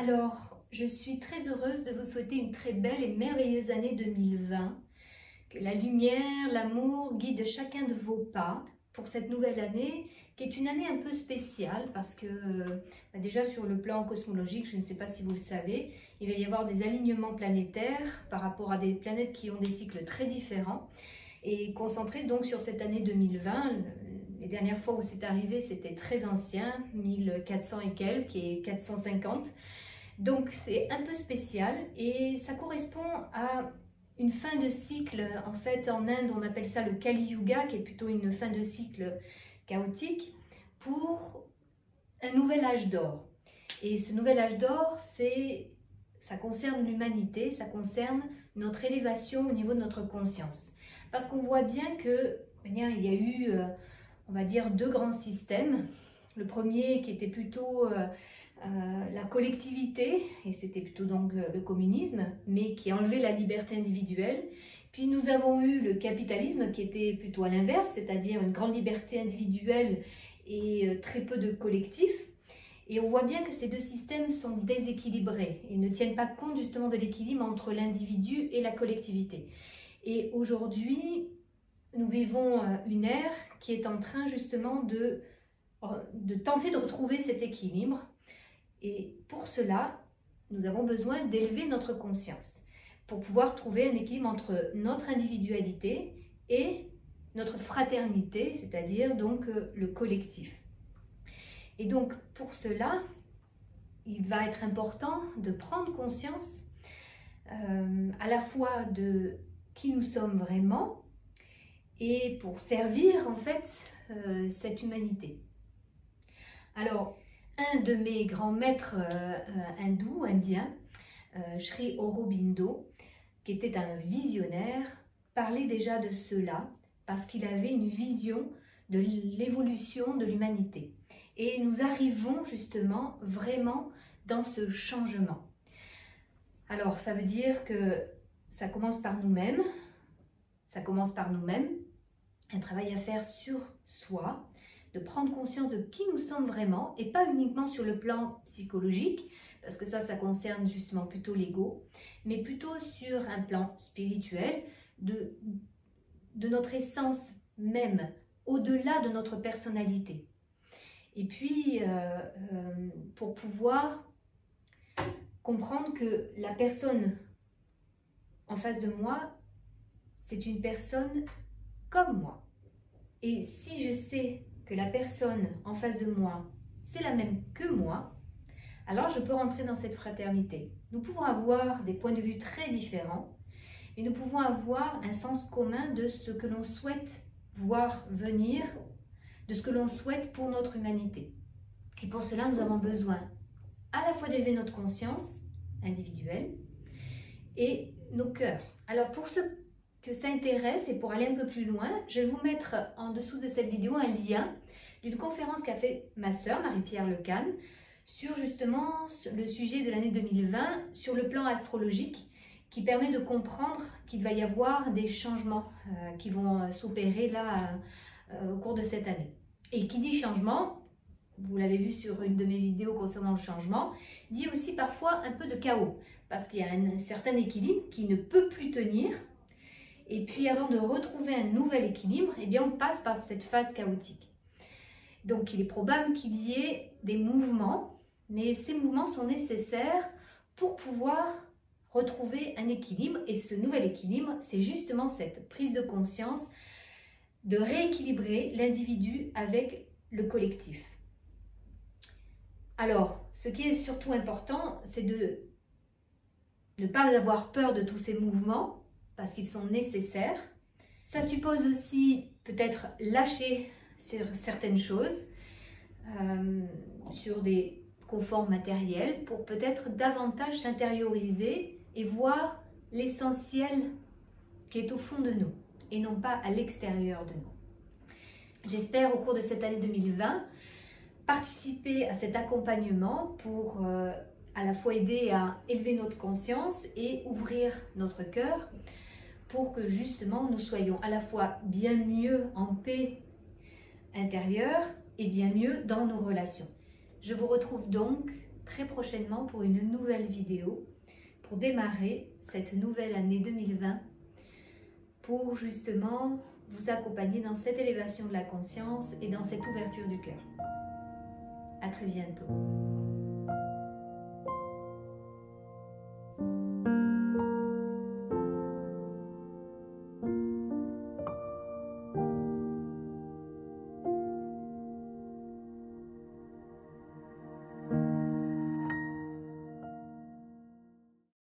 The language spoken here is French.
Alors, je suis très heureuse de vous souhaiter une très belle et merveilleuse année 2020. Que la lumière, l'amour guide chacun de vos pas pour cette nouvelle année, qui est une année un peu spéciale parce que déjà sur le plan cosmologique, je ne sais pas si vous le savez, il va y avoir des alignements planétaires par rapport à des planètes qui ont des cycles très différents. Et concentré donc sur cette année 2020, les dernières fois où c'est arrivé, c'était très ancien, 1400 et quelques et 450. Donc c'est un peu spécial et ça correspond à une fin de cycle. En fait, en Inde, on appelle ça le Kali Yuga, qui est plutôt une fin de cycle chaotique, pour un nouvel âge d'or. Et ce nouvel âge d'or, ça concerne l'humanité, ça concerne notre élévation au niveau de notre conscience. Parce qu'on voit bien que, il y a eu, on va dire, deux grands systèmes. Le premier qui était plutôt la collectivité, et c'était plutôt donc le communisme, mais qui a enlevé la liberté individuelle. Puis nous avons eu le capitalisme qui était plutôt à l'inverse, c'est-à-dire une grande liberté individuelle et très peu de collectif. Et on voit bien que ces deux systèmes sont déséquilibrés et ne tiennent pas compte justement de l'équilibre entre l'individu et la collectivité. Et aujourd'hui, nous vivons une ère qui est en train justement de tenter de retrouver cet équilibre. Et pour cela, nous avons besoin d'élever notre conscience pour pouvoir trouver un équilibre entre notre individualité et notre fraternité, c'est-à-dire donc le collectif. Et donc pour cela, il va être important de prendre conscience à la fois de qui nous sommes vraiment et pour servir en fait cette humanité. Alors, un de mes grands maîtres indiens, Sri Aurobindo, qui était un visionnaire, parlait déjà de cela parce qu'il avait une vision de l'évolution de l'humanité. Et nous arrivons justement vraiment dans ce changement. Alors, ça veut dire que ça commence par nous-mêmes, un travail à faire sur soi, de prendre conscience de qui nous sommes vraiment et pas uniquement sur le plan psychologique, parce que ça concerne justement plutôt l'ego, mais plutôt sur un plan spirituel de notre essence même, au-delà de notre personnalité. Et puis, pour pouvoir comprendre que la personne en face de moi, c'est une personne comme moi. Et si je sais que la personne en face de moi, c'est la même que moi, alors je peux rentrer dans cette fraternité. Nous pouvons avoir des points de vue très différents, mais nous pouvons avoir un sens commun de ce que l'on souhaite voir venir, de ce que l'on souhaite pour notre humanité. Et pour cela, nous avons besoin à la fois d'élever notre conscience individuelle et nos cœurs. Alors pour ceux que ça intéresse et pour aller un peu plus loin, je vais vous mettre en dessous de cette vidéo un lien d'une conférence qu'a fait ma sœur Marie-Pierre Lecane sur justement le sujet de l'année 2020 sur le plan astrologique qui permet de comprendre qu'il va y avoir des changements qui vont s'opérer là au cours de cette année. Et qui dit changement, vous l'avez vu sur une de mes vidéos concernant le changement, dit aussi parfois un peu de chaos parce qu'il y a un certain équilibre qui ne peut plus tenir. Et puis avant de retrouver un nouvel équilibre, eh bien on passe par cette phase chaotique. Donc il est probable qu'il y ait des mouvements, mais ces mouvements sont nécessaires pour pouvoir retrouver un équilibre. Et ce nouvel équilibre, c'est justement cette prise de conscience de rééquilibrer l'individu avec le collectif. Alors, ce qui est surtout important, c'est de ne pas avoir peur de tous ces mouvements, parce qu'ils sont nécessaires. Ça suppose aussi peut-être lâcher certaines choses sur des conforts matériels pour peut-être davantage s'intérioriser et voir l'essentiel qui est au fond de nous et non pas à l'extérieur de nous. J'espère au cours de cette année 2020 participer à cet accompagnement pour à la fois aider à élever notre conscience et ouvrir notre cœur pour que justement nous soyons à la fois bien mieux en paix intérieure et bien mieux dans nos relations. Je vous retrouve donc très prochainement pour une nouvelle vidéo, pour démarrer cette nouvelle année 2020, pour justement vous accompagner dans cette élévation de la conscience et dans cette ouverture du cœur. À très bientôt.